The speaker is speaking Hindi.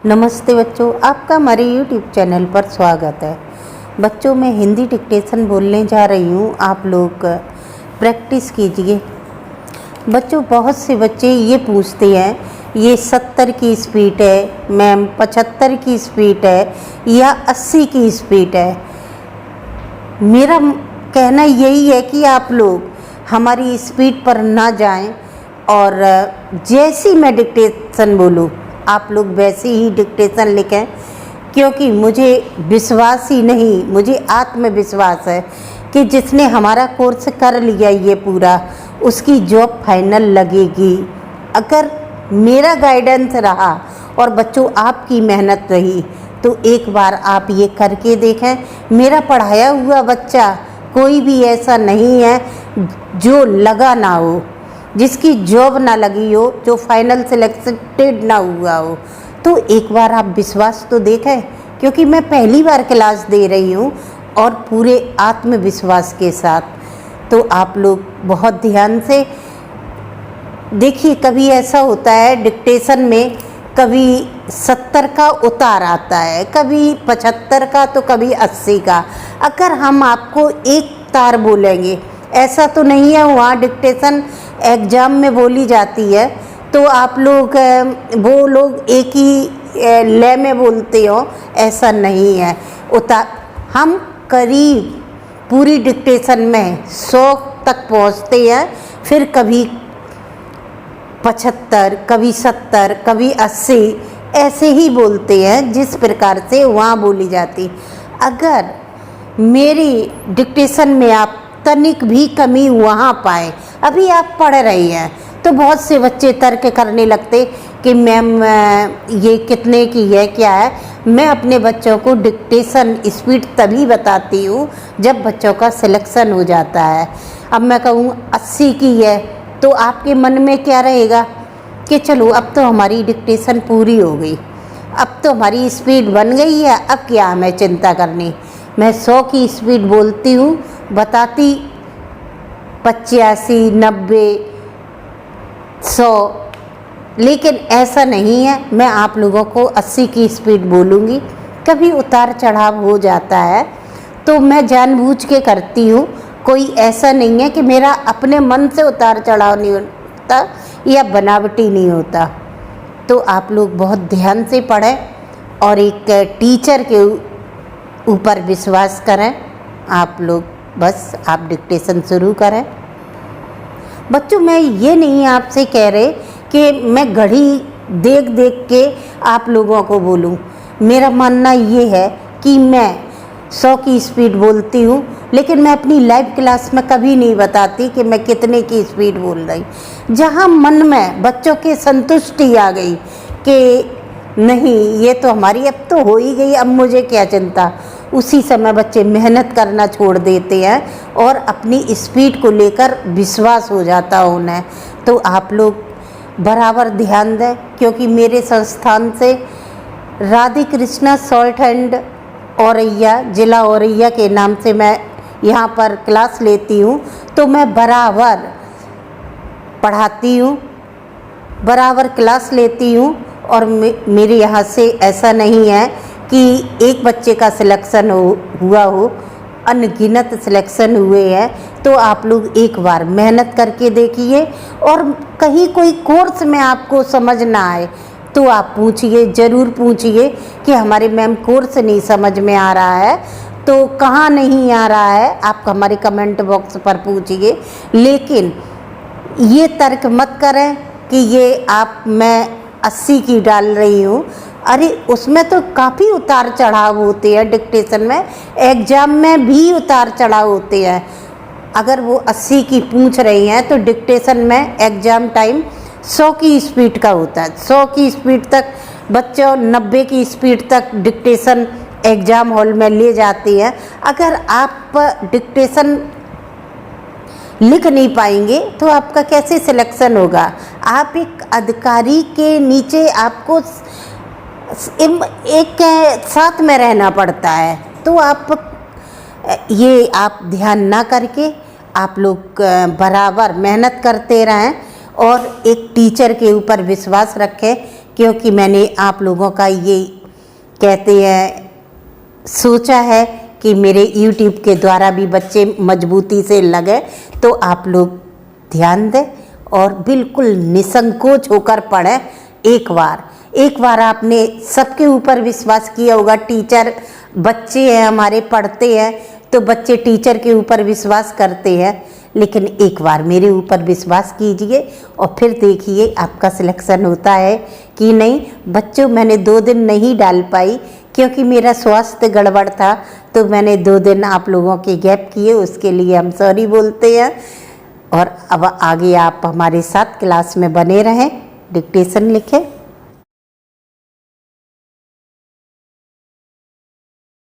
नमस्ते बच्चों, आपका हमारे YouTube चैनल पर स्वागत है। बच्चों, मैं हिंदी डिक्टेशन बोलने जा रही हूँ। आप लोग प्रैक्टिस कीजिए। बच्चों, बहुत से बच्चे ये पूछते हैं, ये 70 की स्पीड है मैम, 75 की स्पीड है या 80 की स्पीड है। मेरा कहना यही है कि आप लोग हमारी स्पीड पर ना जाएं और जैसी मैं डिक्टेशन बोलूँ आप लोग वैसे ही डिक्टेशन लिखें, क्योंकि मुझे विश्वास ही नहीं, मुझे आत्मविश्वास है कि जिसने हमारा कोर्स कर लिया ये पूरा, उसकी जॉब फाइनल लगेगी। अगर मेरा गाइडेंस रहा और बच्चों आपकी मेहनत रही तो एक बार आप ये करके देखें। मेरा पढ़ाया हुआ बच्चा कोई भी ऐसा नहीं है जो लगा ना हो, जिसकी जॉब ना लगी हो, जो फाइनल सिलेक्टेड ना हुआ हो। तो एक बार आप विश्वास तो देखें, क्योंकि मैं पहली बार क्लास दे रही हूँ और पूरे आत्मविश्वास के साथ। तो आप लोग बहुत ध्यान से देखिए। कभी ऐसा होता है डिक्टेशन में, कभी 70 का उतार आता है, कभी 75 का, तो कभी 80 का। अगर हम आपको एक तार बोलेंगे, ऐसा तो नहीं है, वहाँ डिक्टेशन एग्ज़ाम में बोली जाती है तो आप लोग वो लोग एक ही लय में बोलते हो, ऐसा नहीं है। उतार हम करीब पूरी डिक्टेशन में 100 तक पहुँचते हैं, फिर कभी 75, कभी 70, कभी 80 ऐसे ही बोलते हैं जिस प्रकार से वहाँ बोली जाती। अगर मेरी डिक्टेशन में आप तनिक भी कमी वहाँ पाए, अभी आप पढ़ रही हैं तो बहुत से बच्चे तर्क करने लगते कि मैम ये कितने की है, क्या है। मैं अपने बच्चों को डिक्टेशन स्पीड तभी बताती हूँ जब बच्चों का सिलेक्शन हो जाता है। अब मैं कहूँ 80 की है तो आपके मन में क्या रहेगा कि चलो अब तो हमारी डिक्टेशन पूरी हो गई, अब तो हमारी स्पीड बन गई है, अब क्या हमें चिंता करनी। मैं 100 की स्पीड बोलती हूँ, बताती 85, 90, 100, लेकिन ऐसा नहीं है। मैं आप लोगों को 80 की स्पीड बोलूँगी। कभी उतार चढ़ाव हो जाता है तो मैं जानबूझ के करती हूँ, कोई ऐसा नहीं है कि मेरा अपने मन से उतार चढ़ाव नहीं होता या बनावटी नहीं होता। तो आप लोग बहुत ध्यान से पढ़ें और एक टीचर के ऊपर विश्वास करें। आप लोग बस आप डिक्टेशन शुरू करें। बच्चों, मैं ये नहीं आपसे कह रहे कि मैं घड़ी देख देख के आप लोगों को बोलूं। मेरा मानना ये है कि मैं 100 की स्पीड बोलती हूँ, लेकिन मैं अपनी लाइव क्लास में कभी नहीं बताती कि मैं कितने की स्पीड बोल रही। जहाँ मन में बच्चों के संतुष्टि आ गई कि नहीं ये तो हमारी अब तो हो ही गई, अब मुझे क्या चिंता, उसी समय बच्चे मेहनत करना छोड़ देते हैं और अपनी स्पीड को लेकर विश्वास हो जाता है उन्हें। तो आप लोग बराबर ध्यान दें, क्योंकि मेरे संस्थान से राधे कृष्णा सॉल्ट एंड औरैया, जिला औरैया के नाम से मैं यहाँ पर क्लास लेती हूँ। तो मैं बराबर पढ़ाती हूँ, बराबर क्लास लेती हूँ और मेरे यहाँ से ऐसा नहीं है कि एक बच्चे का सिलेक्शन हुआ हो, अनगिनत सिलेक्शन हुए हैं। तो आप लोग एक बार मेहनत करके देखिए, और कहीं कोई कोर्स में आपको समझ ना आए तो आप पूछिए, ज़रूर पूछिए कि हमारे मैम कोर्स नहीं समझ में आ रहा है, तो कहाँ नहीं आ रहा है आप हमारे कमेंट बॉक्स पर पूछिए। लेकिन ये तर्क मत करें कि ये आप मैं 80 की डाल रही हूँ। अरे उसमें तो काफ़ी उतार चढ़ाव होते हैं, डिक्टेशन में एग्ज़ाम में भी उतार चढ़ाव होते हैं। अगर वो 80 की पूछ रही हैं तो डिक्टेशन में एग्ज़ाम टाइम 100 की स्पीड का होता है। 100 की स्पीड तक बच्चों 90 की स्पीड तक डिक्टेशन एग्ज़ाम हॉल में ले जाती हैं। अगर आप डिक्टेशन लिख नहीं पाएंगे तो आपका कैसे सिलेक्शन होगा। आप एक अधिकारी के नीचे आपको एक साथ में रहना पड़ता है। तो आप ये आप ध्यान ना करके आप लोग बराबर मेहनत करते रहें और एक टीचर के ऊपर विश्वास रखें क्योंकि मैंने आप लोगों का ये कहते हैं सोचा है कि मेरे YouTube के द्वारा भी बच्चे मजबूती से लगे, तो आप लोग ध्यान दें और बिल्कुल निसंकोच होकर पढ़ें। एक बार आपने सबके ऊपर विश्वास किया होगा, टीचर बच्चे हैं हमारे, पढ़ते हैं तो बच्चे टीचर के ऊपर विश्वास करते हैं, लेकिन एक बार मेरे ऊपर विश्वास कीजिए और फिर देखिए आपका सिलेक्शन होता है कि नहीं। बच्चों, मैंने 2 दिन नहीं डाल पाई क्योंकि मेरा स्वास्थ्य गड़बड़ था, तो मैंने 2 दिन आप लोगों के गैप किए, उसके लिए हम सॉरी बोलते हैं। और अब आगे आप हमारे साथ क्लास में बने रहें। डिक्टेशन लिखें।